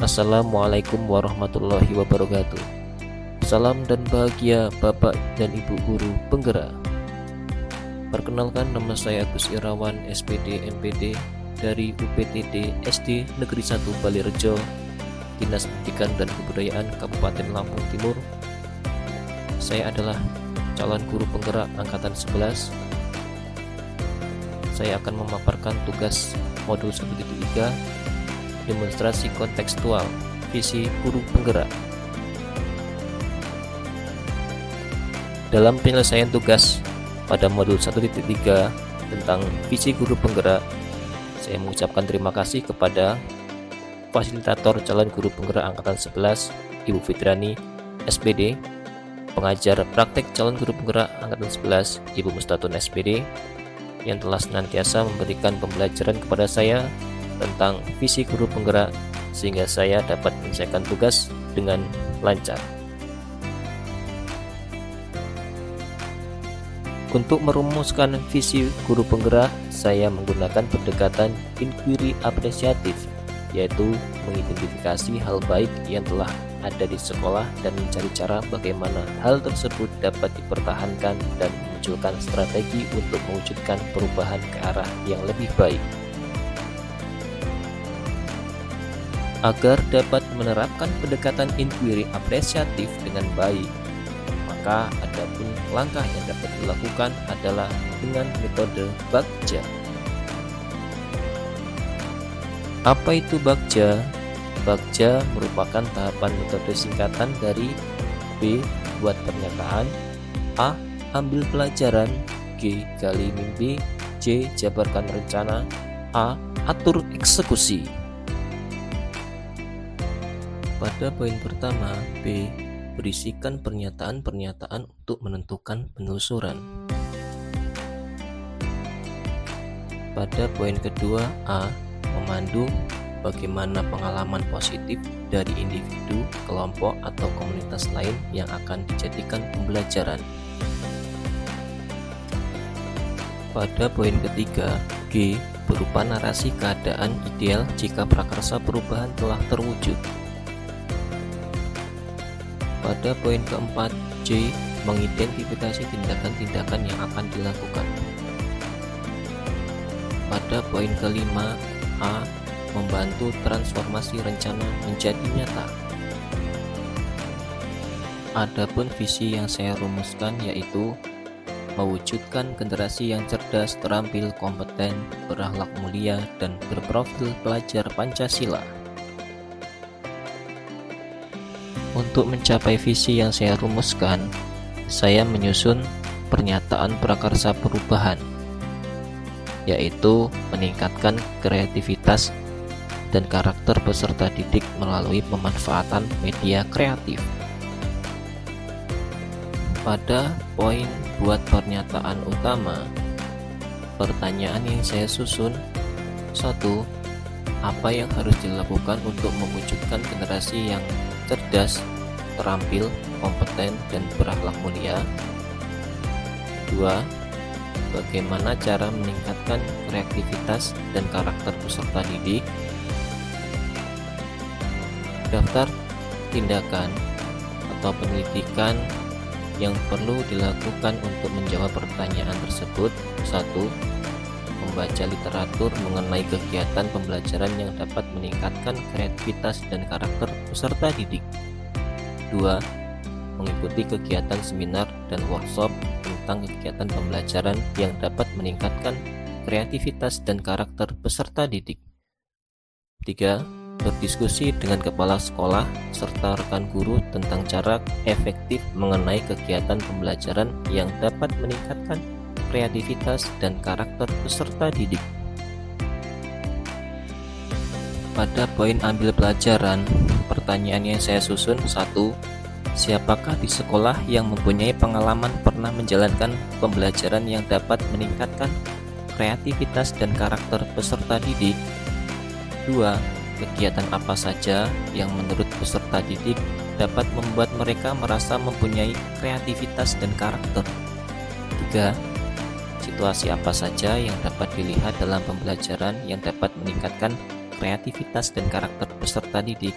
Assalamualaikum warahmatullahi wabarakatuh. Salam dan bahagia Bapak dan Ibu Guru Penggerak. Perkenalkan, nama saya Agus Irawan, SPD MPD dari UPTD SD Negeri 1 Balirejo, Dinas Pendidikan dan Kebudayaan Kabupaten Lampung Timur. Saya adalah calon guru penggerak angkatan 11. Saya akan memaparkan tugas modul 1.3, demonstrasi kontekstual visi guru penggerak. Dalam penyelesaian tugas pada modul 1.3 tentang visi guru penggerak, saya mengucapkan terima kasih kepada fasilitator calon guru penggerak angkatan 11, Ibu Fitrani, SPD, pengajar praktek calon guru penggerak angkatan 11, Ibu Mustatun, SPD, yang telah senantiasa memberikan pembelajaran kepada saya tentang visi guru penggerak sehingga saya dapat menyelesaikan tugas dengan lancar. Untuk merumuskan visi guru penggerak, saya menggunakan pendekatan inquiry apresiatif, yaitu mengidentifikasi hal baik yang telah ada di sekolah dan mencari cara bagaimana hal tersebut dapat dipertahankan dan memunculkan strategi untuk mewujudkan perubahan ke arah yang lebih baik. Agar dapat menerapkan pendekatan inquiry apresiatif dengan baik, maka adapun langkah yang dapat dilakukan adalah dengan metode Bagja. Apa itu Bagja? Bagja merupakan tahapan metode singkatan dari B. Buat pernyataan, A. Ambil pelajaran, G. Gali mimpi, C. Jabarkan rencana, A. Atur eksekusi. Pada poin pertama, B. Berisikan pernyataan-pernyataan untuk menentukan penelusuran. Pada poin kedua, A. Memandu bagaimana pengalaman positif dari individu, kelompok, atau komunitas lain yang akan dijadikan pembelajaran. Pada poin ketiga, G. Berupa narasi keadaan ideal jika prakarsa perubahan telah terwujud. Pada poin keempat, C. Mengidentifikasi tindakan-tindakan yang akan dilakukan. Pada poin kelima, A. Membantu transformasi rencana menjadi nyata. Adapun visi yang saya rumuskan yaitu mewujudkan generasi yang cerdas, terampil, kompeten, berakhlak mulia, dan berprofil pelajar Pancasila. Untuk mencapai visi yang saya rumuskan, saya menyusun pernyataan prakarsa perubahan, yaitu meningkatkan kreativitas dan karakter peserta didik melalui pemanfaatan media kreatif. Pada poin buat pernyataan utama, pertanyaan yang saya susun: 1. Apa yang harus dilakukan untuk mewujudkan generasi yang cerdas, terampil, kompeten, dan berakhlak mulia? 2. Bagaimana cara meningkatkan kreativitas dan karakter peserta didik? Daftar tindakan atau penyelidikan yang perlu dilakukan untuk menjawab pertanyaan tersebut. 1. Membaca literatur mengenai kegiatan pembelajaran yang dapat meningkatkan kreativitas dan karakter peserta didik. 2. Mengikuti kegiatan seminar dan workshop tentang kegiatan pembelajaran yang dapat meningkatkan kreativitas dan karakter peserta didik. 3. Berdiskusi dengan kepala sekolah serta rekan guru tentang cara efektif mengenai kegiatan pembelajaran yang dapat meningkatkan kreativitas dan karakter peserta didik. Pada poin ambil pelajaran, pertanyaan yang saya susun: 1. Siapakah di sekolah yang mempunyai pengalaman pernah menjalankan pembelajaran yang dapat meningkatkan kreativitas dan karakter peserta didik? 2. Kegiatan apa saja yang menurut peserta didik dapat membuat mereka merasa mempunyai kreativitas dan karakter? 3. Situasi apa saja yang dapat dilihat dalam pembelajaran yang dapat meningkatkan kreativitas dan karakter peserta didik.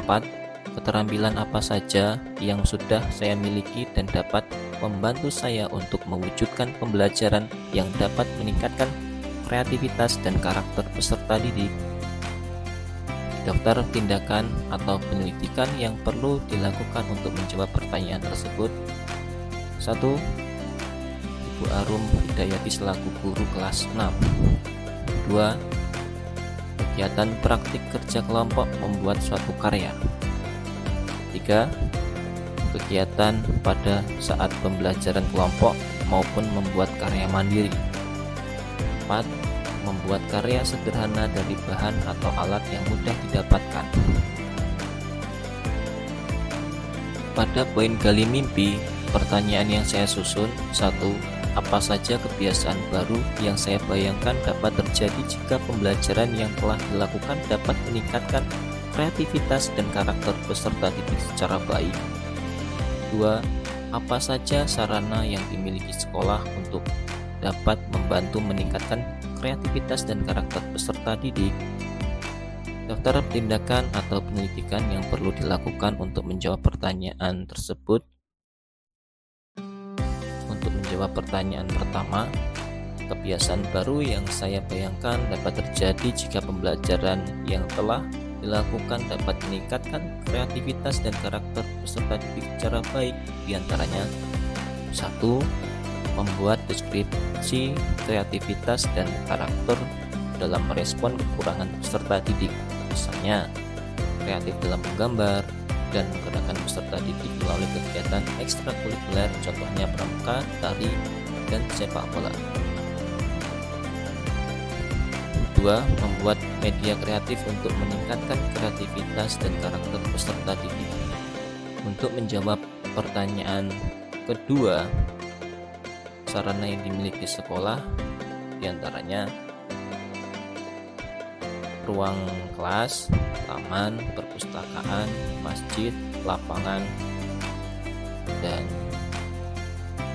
4. Keterampilan apa saja yang sudah saya miliki dan dapat membantu saya untuk mewujudkan pembelajaran yang dapat meningkatkan kreativitas dan karakter peserta didik. Daftar tindakan atau penyelidikan yang perlu dilakukan untuk menjawab pertanyaan tersebut. 1. Ibu Arum Hidayati selaku guru kelas 6. 2. Kegiatan praktik kerja kelompok membuat suatu karya. 3. Kegiatan pada saat pembelajaran kelompok maupun membuat karya mandiri. 4. Membuat karya sederhana dari bahan atau alat yang mudah didapatkan. Pada poin gali mimpi, pertanyaan yang saya susun. 1. Apa saja kebiasaan baru yang saya bayangkan dapat terjadi jika pembelajaran yang telah dilakukan dapat meningkatkan kreativitas dan karakter peserta didik secara baik. 2. Apa saja sarana yang dimiliki sekolah untuk dapat membantu meningkatkan kreativitas dan karakter peserta didik. Daftar tindakan atau penyelidikan yang perlu dilakukan untuk menjawab pertanyaan tersebut. Untuk menjawab pertanyaan pertama, kebiasaan baru yang saya bayangkan dapat terjadi jika pembelajaran yang telah dilakukan dapat meningkatkan kreativitas dan karakter peserta didik secara baik. Di antaranya 1. Membuat deskripsi kreativitas dan karakter dalam merespon kekurangan peserta didik, misalnya kreatif dalam menggambar dan menggerakkan peserta didik melalui kegiatan ekstrakurikuler, contohnya pramuka, tari, dan sepak bola. 2. Membuat media kreatif untuk meningkatkan kreativitas dan karakter peserta didik. Untuk menjawab pertanyaan kedua, sarana yang dimiliki sekolah diantaranya ruang kelas, taman, perpustakaan, masjid, lapangan, dan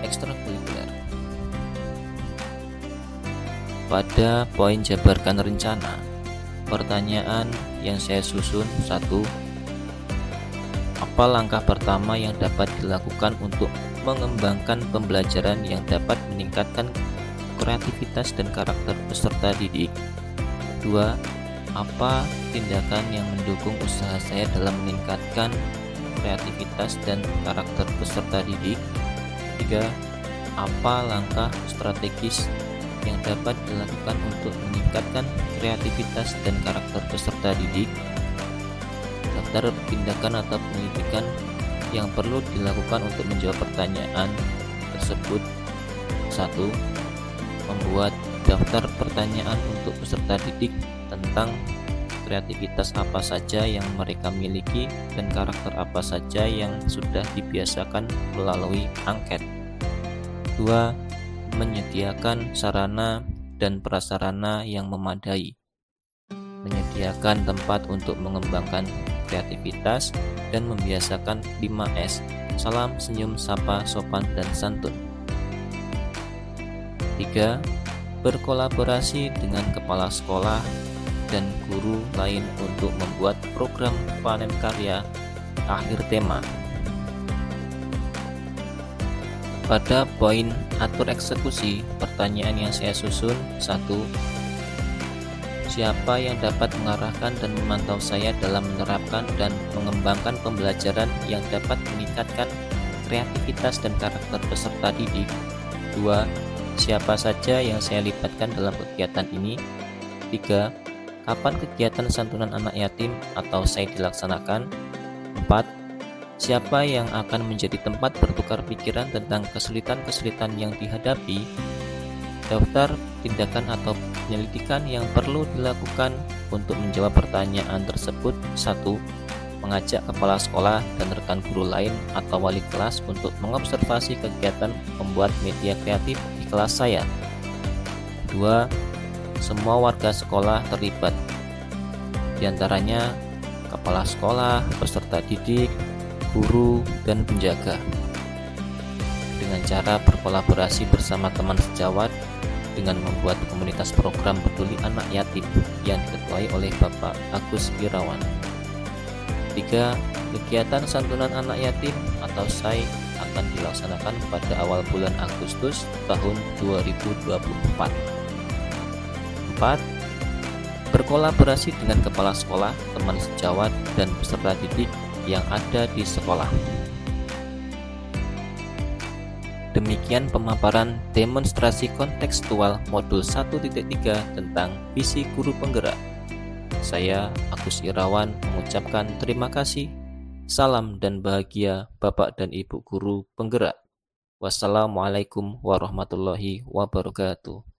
ekstrakurikuler. Pada poin jabarkan rencana, pertanyaan yang saya susun. 1. Apa langkah pertama yang dapat dilakukan untuk mengembangkan pembelajaran yang dapat meningkatkan kreativitas dan karakter peserta didik? 2. Apa tindakan yang mendukung usaha saya dalam meningkatkan kreativitas dan karakter peserta didik? 3. Apa langkah strategis yang dapat dilakukan untuk meningkatkan kreativitas dan karakter peserta didik? Daftar tindakan atau penyelidikan yang perlu dilakukan untuk menjawab pertanyaan tersebut. 1. Membuat daftar pertanyaan untuk peserta didik tentang kreativitas apa saja yang mereka miliki dan karakter apa saja yang sudah dibiasakan melalui angket. 2. Menyediakan sarana dan prasarana yang memadai. Menyediakan tempat untuk mengembangkan kreativitas dan membiasakan 5S: salam, senyum, sapa, sopan, dan santun. 3. Berkolaborasi dengan kepala sekolah dan guru lain untuk membuat program panen karya akhir tema. Pada poin atur eksekusi, pertanyaan yang saya susun. 1. Siapa yang dapat mengarahkan dan memantau saya dalam menerapkan dan mengembangkan pembelajaran yang dapat meningkatkan kreativitas dan karakter peserta didik? 2. Siapa saja yang saya libatkan dalam kegiatan ini? 3. Kapan kegiatan santunan anak yatim atau SAI dilaksanakan? 4. Siapa yang akan menjadi tempat bertukar pikiran tentang kesulitan-kesulitan yang dihadapi? Daftar tindakan atau penyelidikan yang perlu dilakukan untuk menjawab pertanyaan tersebut. 1. Mengajak kepala sekolah dan rekan guru lain atau wali kelas untuk mengobservasi kegiatan membuat media kreatif di kelas saya. 2. Semua warga sekolah terlibat, diantaranya kepala sekolah, peserta didik, guru, dan penjaga, dengan cara berkolaborasi bersama teman sejawat dengan membuat komunitas program peduli anak yatim yang diketuai oleh Bapak Agus Irawan. 3. Kegiatan santunan anak yatim atau SAI akan dilaksanakan pada awal bulan Agustus tahun 2024. 4. Berkolaborasi dengan kepala sekolah, teman sejawat, dan peserta didik yang ada di sekolah. Demikian pemaparan demonstrasi kontekstual modul 1.3 tentang visi guru penggerak. Saya, Agus Irawan, mengucapkan terima kasih. Salam dan bahagia Bapak dan Ibu guru penggerak. Wassalamualaikum warahmatullahi wabarakatuh.